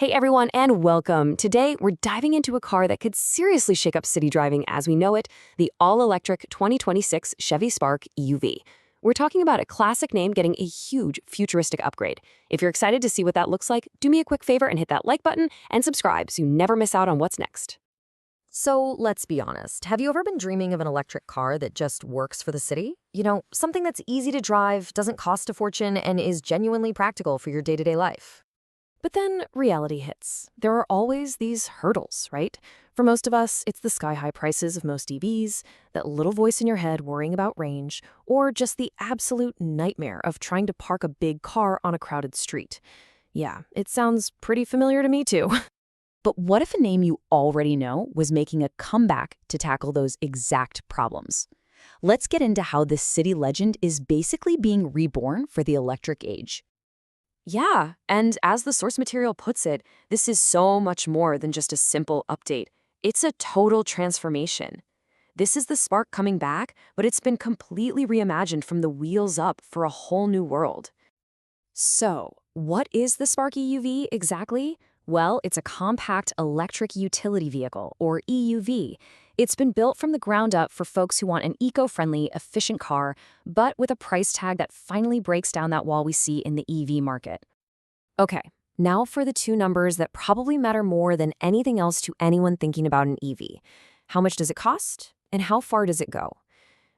Hey everyone, and welcome. Today, we're diving into a car that could seriously shake up city driving as we know it, the all-electric 2026 Chevy Spark EUV. We're talking about a classic name getting a huge futuristic upgrade. If you're excited to see what that looks like, do me a quick favor and hit that like button and subscribe so you never miss out on what's next. So let's be honest. Have you ever been dreaming of an electric car that just works for the city? You know, something that's easy to drive, doesn't cost a fortune, and is genuinely practical for your day-to-day life. But then reality hits. There are always these hurdles, right? For most of us, it's the sky-high prices of most EVs, that little voice in your head worrying about range, or just the absolute nightmare of trying to park a big car on a crowded street. Yeah, it sounds pretty familiar to me too. But what if a name you already know was making a comeback to tackle those exact problems? Let's get into how this city legend is basically being reborn for the electric age. Yeah, and as the source material puts it, this is so much more than just a simple update. It's a total transformation. This is the Spark coming back, but it's been completely reimagined from the wheels up for a whole new world. So, what is the Spark EUV exactly? Well, it's a compact electric utility vehicle, or EUV. It's been built from the ground up for folks who want an eco-friendly, efficient car, but with a price tag that finally breaks down that wall we see in the EV market. Okay, now for the two numbers that probably matter more than anything else to anyone thinking about an EV. How much does it cost, and how far does it go?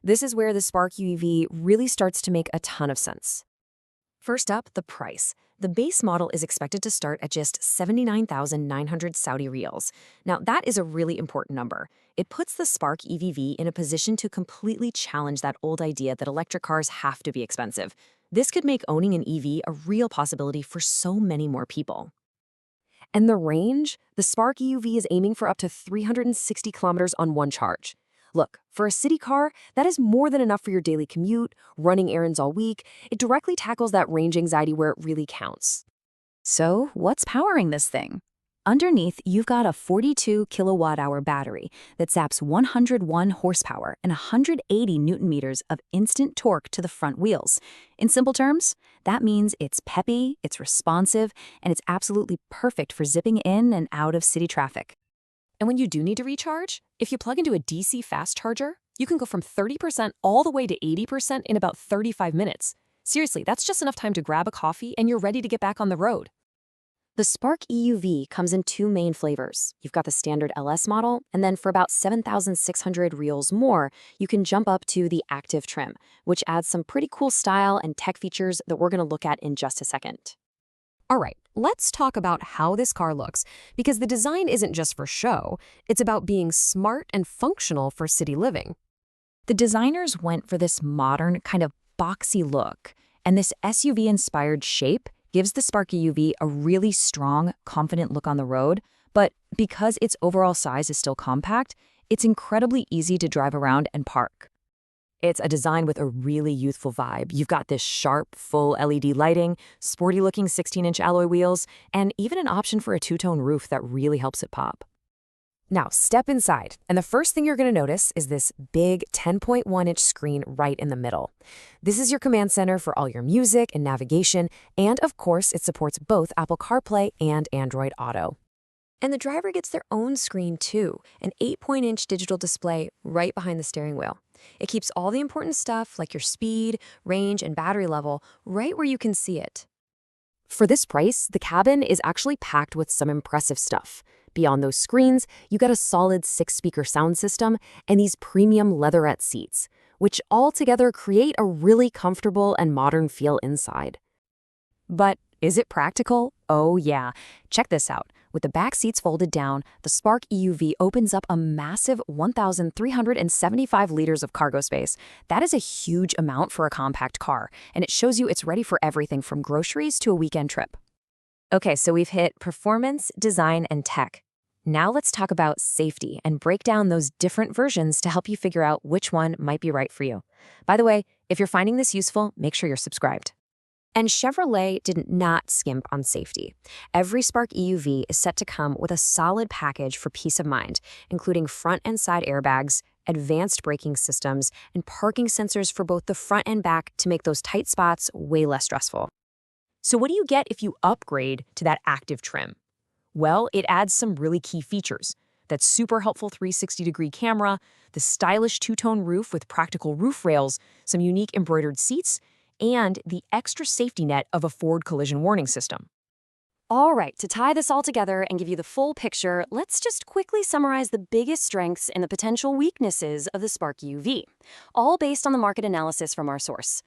This is where the Spark EUV really starts to make a ton of sense. First up, the price. The base model is expected to start at just 79,900 Saudi riyals. Now, that is a really important number. It puts the Spark EVV in a position to completely challenge that old idea that electric cars have to be expensive. This could make owning an EV a real possibility for so many more people. And the range? The Spark EUV is aiming for up to 360 kilometers on one charge. Look, for a city car, that is more than enough for your daily commute, running errands all week. It directly tackles that range anxiety where it really counts. So, what's powering this thing? Underneath, you've got a 42 kilowatt-hour battery that zaps 101 horsepower and 180 newton meters of instant torque to the front wheels. In simple terms, that means it's peppy, it's responsive, and it's absolutely perfect for zipping in and out of city traffic. And when you do need to recharge, if you plug into a DC fast charger, you can go from 30% all the way to 80% in about 35 minutes. Seriously, that's just enough time to grab a coffee and you're ready to get back on the road. The Spark EUV comes in two main flavors. You've got the standard LS model, and then for about 7,600 reals more, you can jump up to the active trim, which adds some pretty cool style and tech features that we're going to look at in just a second. All right, let's talk about how this car looks, because the design isn't just for show, it's about being smart and functional for city living. The designers went for this modern, kind of boxy look, and this SUV-inspired shape gives the Spark EUV a really strong, confident look on the road, but because its overall size is still compact, it's incredibly easy to drive around and park. It's a design with a really youthful vibe. You've got this sharp, full LED lighting, sporty-looking 16-inch alloy wheels, and even an option for a two-tone roof that really helps it pop. Now, step inside, and the first thing you're going to notice is this big 10.1-inch screen right in the middle. This is your command center for all your music and navigation, and of course, it supports both Apple CarPlay and Android Auto. And the driver gets their own screen too, an 8-point-inch digital display right behind the steering wheel. It keeps all the important stuff like your speed, range, and battery level right where you can see it. For this price, the cabin is actually packed with some impressive stuff. Beyond those screens, you got a solid 6-speaker sound system and these premium leatherette seats, which all together create a really comfortable and modern feel inside. But is it practical? Oh yeah. Check this out. With the back seats folded down, the Spark EUV opens up a massive 1,375 liters of cargo space. That is a huge amount for a compact car, and it shows you it's ready for everything from groceries to a weekend trip. Okay, so we've hit performance, design, and tech. Now let's talk about safety and break down those different versions to help you figure out which one might be right for you. By the way, if you're finding this useful, make sure you're subscribed. And Chevrolet did not skimp on safety. Every Spark EUV is set to come with a solid package for peace of mind, including front and side airbags, advanced braking systems, and parking sensors for both the front and back to make those tight spots way less stressful. So what do you get if you upgrade to that active trim? Well, it adds some really key features. That super helpful 360-degree camera, the stylish two-tone roof with practical roof rails, some unique embroidered seats, and the extra safety net of a forward collision warning system. All right, to tie this all together and give you the full picture, let's just quickly summarize the biggest strengths and the potential weaknesses of the Spark EUV, all based on the market analysis from our source.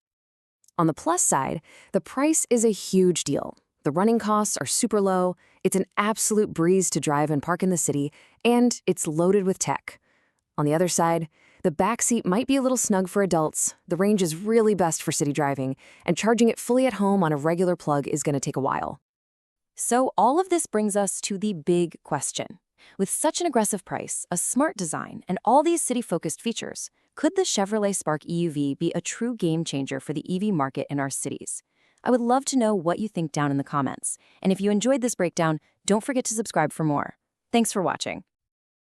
On the plus side, the price is a huge deal. The running costs are super low, it's an absolute breeze to drive and park in the city, and it's loaded with tech. On the other side, the backseat might be a little snug for adults, the range is really best for city driving, and charging it fully at home on a regular plug is going to take a while. So all of this brings us to the big question. With such an aggressive price, a smart design, and all these city-focused features, could the Chevrolet Spark EUV be a true game changer for the EV market in our cities? I would love to know what you think down in the comments. And if you enjoyed this breakdown, don't forget to subscribe for more. Thanks for watching.